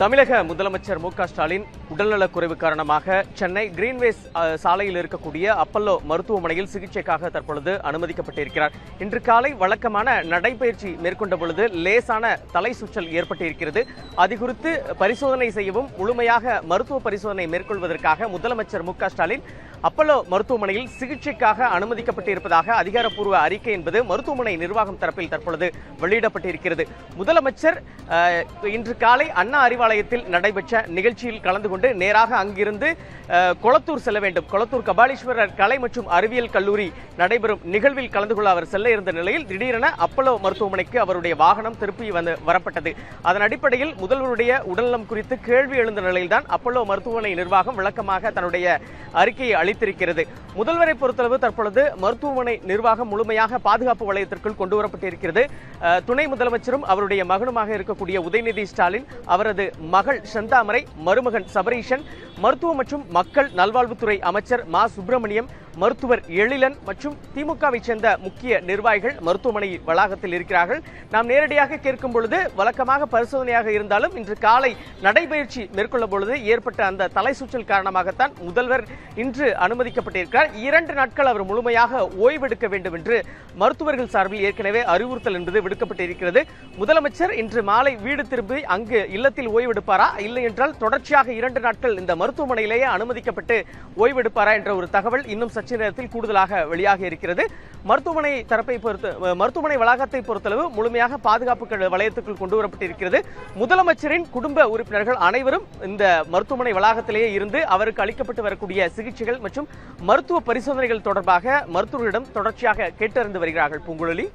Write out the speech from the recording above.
தமிழக முதலமைச்சர் மு.க. ஸ்டாலின் உடல்நலக்குறைவு காரணமாக சென்னை கிரீன்வேஸ் சாலையில் இருக்கக்கூடிய அப்பல்லோ மருத்துவமனையில் சிகிச்சைக்காக தற்பொழுது அனுமதிக்கப்பட்டிருக்கிறார். இன்று காலை வழக்கமான நடைபயிற்சி மேற்கொண்ட பொழுது லேசான தலை சுற்றல் ஏற்பட்டிருக்கிறது. அது குறித்து பரிசோதனை செய்யவும் முழுமையாக மருத்துவ பரிசோதனை மேற்கொள்வதற்காக முதலமைச்சர் மு.க. ஸ்டாலின் அப்பல்லோ மருத்துவமனையில் சிகிச்சைக்காக அனுமதிக்கப்பட்டிருப்பதாக அதிகாரப்பூர்வ அறிக்கை என்பது மருத்துவமனை நிர்வாகம் தரப்பில் தற்பொழுது வெளியிடப்பட்டிருக்கிறது. முதலமைச்சர் இன்று காலை அண்ணா அறிவாலயத்தில் நடைபெற்ற நிகழ்ச்சியில் கலந்து கொண்டு நேராக அங்கிருந்து கொளத்தூர் செல்ல வேண்டும். கொளத்தூர் கபாலீஸ்வரர் கலை மற்றும் அறிவியல் கல்லூரி நடைபெறும் நிகழ்வில் கலந்து கொள்ள அவர் செல்ல இருந்த நிலையில் திடீரென அப்பல்லோ மருத்துவமனைக்கு அவருடைய வாகனம் திருப்பி வரப்பட்டது. அதன் அடிப்படையில் முதல்வருடைய உடல்நலம் குறித்து கேள்வி எழுந்த நிலையில்தான் அப்பல்லோ மருத்துவமனை நிர்வாகம் விளக்கமாக தன்னுடைய அறிக்கையை அளித்திருக்கிறது. முதல்வரை பொறுத்தளவு தற்பொழுது மருத்துவமனை நிர்வாகம் முழுமையாக பாதுகாப்பு வளையத்திற்குள் கொண்டு வரப்பட்டிருக்கிறது. துணை முதலமைச்சரும் அவருடைய மகனுமாக இருக்கக்கூடிய உதயநிதி ஸ்டாலின், அவரது மகள் செந்தாமரை, மருமகன் சபரீஷன், மருத்துவ மற்றும் மக்கள் நல்வாழ்வுத்துறை அமைச்சர் மா சுப்பிரமணியம், மருத்துவர் எழிலன் மற்றும் திமுகவை சேர்ந்த முக்கிய நிர்வாகிகள் மருத்துவமனை வளாகத்தில் இருக்கிறார்கள். நாம் நேரடியாக கேட்கும் பொழுது வழக்கமாக பரிசோதனையாக இருந்தாலும் இன்று காலை நடைபயிற்சி மேற்கொள்ள பொழுது ஏற்பட்ட அந்த தலை சுற்றல் காரணமாகத்தான் முதல்வர் இன்று அனுமதிக்கப்பட்டிருக்கிறார். 2 நாட்கள் அவர் முழுமையாக ஓய்வெடுக்க வேண்டும் என்று மருத்துவர்கள் சார்பில் ஏற்கனவே அறிவுறுத்தல் என்பது விடுக்கப்பட்டிருக்கிறது. முதலமைச்சர் இன்று மாலை வீடு திரும்பி அங்கு இல்லத்தில் ஓய்வெடுப்பாரா, இல்லை என்றால் தொடர்ச்சியாக 2 நாட்கள் இந்த மருத்துவமனையிலேயே அனுமதிக்கப்பட்டு ஓய்வெடுப்பாரா என்ற ஒரு தகவல் இன்னும் சற்று நேரத்தில் கூடுதலாக வெளியாக இருக்கிறது. மருத்துவமனை வளாகத்தை பொறுத்தளவு முழுமையாக பாதுகாப்பு வளையத்துக்குள் கொண்டு வரப்பட்டிருக்கிறது. முதலமைச்சரின் குடும்ப உறுப்பினர்கள் அனைவரும் இந்த மருத்துவமனை வளாகத்திலேயே இருந்து அவருக்கு அளிக்கப்பட்டு வரக்கூடிய சிகிச்சைகள் மற்றும் மருத்துவ பரிசோதனைகள் தொடர்பாக மருத்துவரிடம் தொடர்ச்சியாக கேட்டறிந்து வருகிறார்கள். பூங்குழலி.